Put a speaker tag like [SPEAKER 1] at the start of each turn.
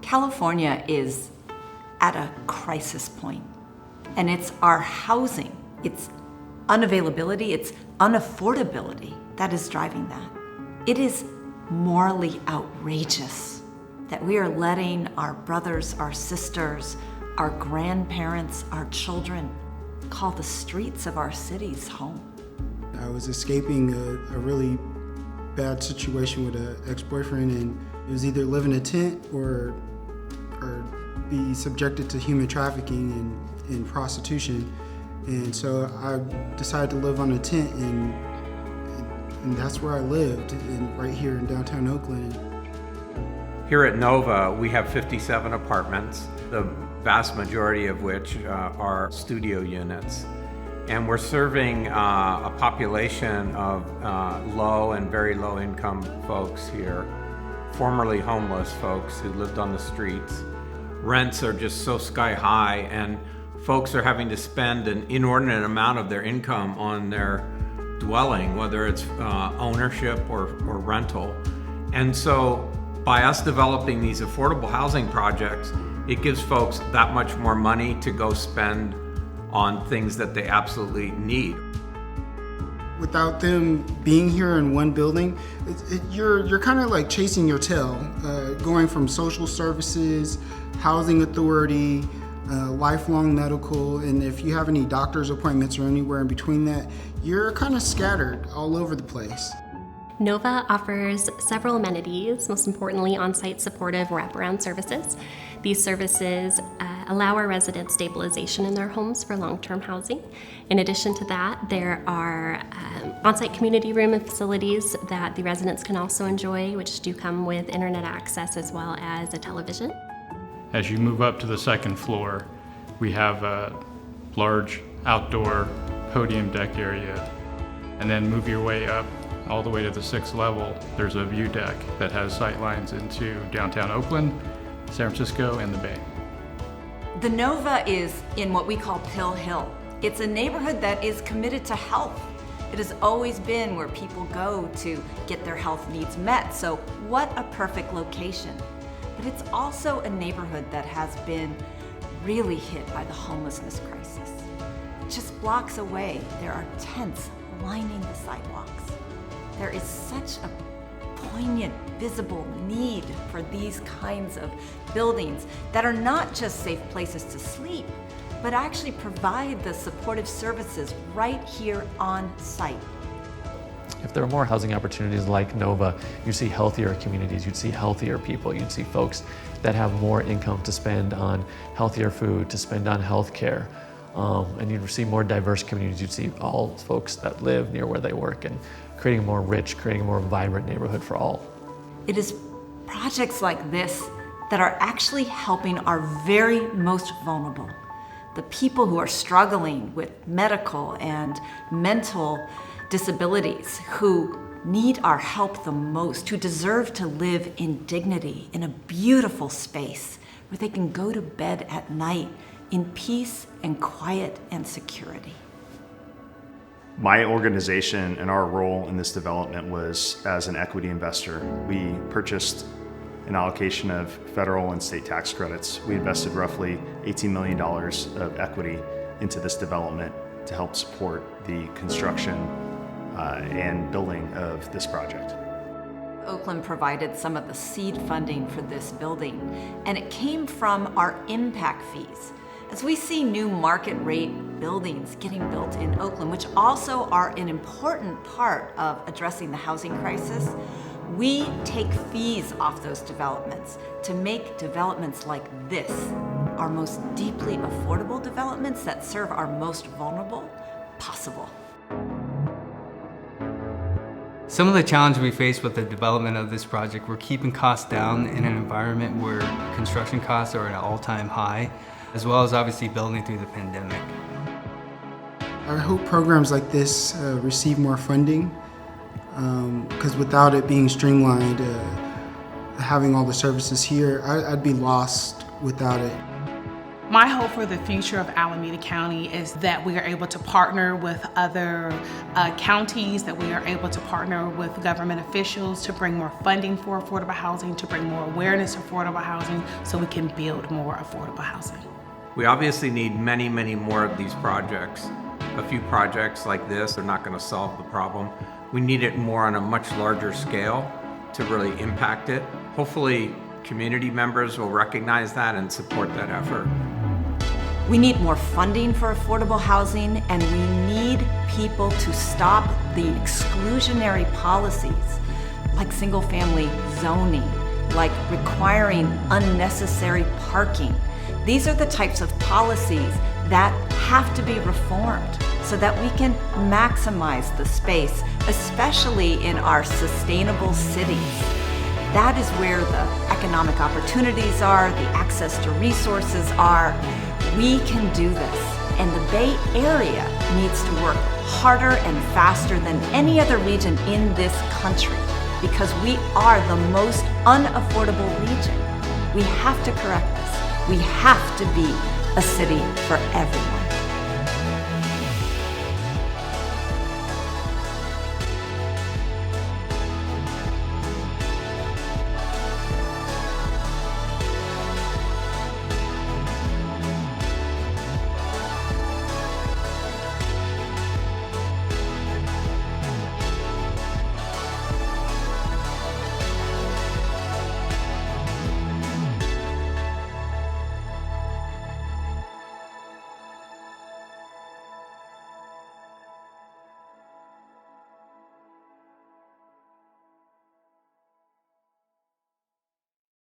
[SPEAKER 1] California is at a crisis point, and it's our housing, its unavailability, its unaffordability that is driving that. It is morally outrageous that we are letting our brothers, our sisters, our grandparents, our children call the streets of our cities home.
[SPEAKER 2] I was escaping a really bad situation with an ex-boyfriend, and it was either live in a tent or be subjected to human trafficking and prostitution. And so I decided to live on a tent, and that's where I lived, right here in downtown Oakland.
[SPEAKER 3] Here at Nova, we have 57 apartments, the vast majority of which are studio units. And we're serving a population of low and very low income folks here, formerly homeless folks who lived on the streets. Rents are just so sky high, and folks are having to spend an inordinate amount of their income on their dwelling, whether it's ownership or rental. And so by us developing these affordable housing projects, it gives folks that much more money to go spend on things that they absolutely need.
[SPEAKER 2] Without them being here in one building, you're kind of like chasing your tail, going from social services, housing authority, lifelong medical, and if you have any doctor's appointments or anywhere in between that, you're kind of scattered all over the place.
[SPEAKER 4] Nova offers several amenities, most importantly on-site supportive wraparound services. These services allow our residents stabilization in their homes for long-term housing. In addition to that, there are on-site community room and facilities that the residents can also enjoy, which do come with internet access as well as a television.
[SPEAKER 5] As you move up to the second floor, we have a large outdoor podium deck area, and then move your way up all the way to the 6th level. There's a view deck that has sight lines into downtown Oakland, San Francisco, and the Bay.
[SPEAKER 1] The Nova is in what we call Pill Hill. It's a neighborhood that is committed to health. It has always been where people go to get their health needs met, so what a perfect location. But it's also a neighborhood that has been really hit by the homelessness crisis. Just blocks away, there are tents lining the sidewalks. There is such a poignant, visible need for these kinds of buildings that are not just safe places to sleep, but actually provide the supportive services right here on site.
[SPEAKER 6] If there are more housing opportunities like Nova, you see healthier communities, you'd see healthier people, you'd see folks that have more income to spend on healthier food, to spend on healthcare. And you'd see more diverse communities. You'd see all folks that live near where they work, and creating a more rich, creating a more vibrant neighborhood for all.
[SPEAKER 1] It is projects like this that are actually helping our very most vulnerable, the people who are struggling with medical and mental disabilities, who need our help the most, who deserve to live in dignity in a beautiful space where they can go to bed at night in peace and quiet and security.
[SPEAKER 7] My organization and our role in this development was as an equity investor. We purchased an allocation of federal and state tax credits. We invested roughly $18 million of equity into this development to help support the construction and building of this project.
[SPEAKER 1] Oakland provided some of the seed funding for this building, and it came from our impact fees. As we see new market rate buildings getting built in Oakland, which also are an important part of addressing the housing crisis, we take fees off those developments to make developments like this, our most deeply affordable developments that serve our most vulnerable, possible.
[SPEAKER 8] Some of the challenges we face with the development of this project were keeping costs down in an environment where construction costs are at an all-time high, as well as obviously building through the pandemic.
[SPEAKER 2] I hope programs like this receive more funding, because without it being streamlined, having all the services here, I'd be lost without it.
[SPEAKER 9] My hope for the future of Alameda County is that we are able to partner with other counties, that we are able to partner with government officials to bring more funding for affordable housing, to bring more awareness of affordable housing, so we can build more affordable housing.
[SPEAKER 3] We obviously need many, many more of these projects. A few projects like this are not going to solve the problem. We need it more on a much larger scale to really impact it. Hopefully, community members will recognize that and support that effort.
[SPEAKER 1] We need more funding for affordable housing, and we need people to stop the exclusionary policies like single-family zoning, like requiring unnecessary parking. These are the types of policies that have to be reformed so that we can maximize the space, especially in our sustainable cities. That is where the economic opportunities are, the access to resources are. We can do this, and the Bay Area needs to work harder and faster than any other region in this country because we are the most unaffordable region. We have to correct this. We have to be a city for everyone.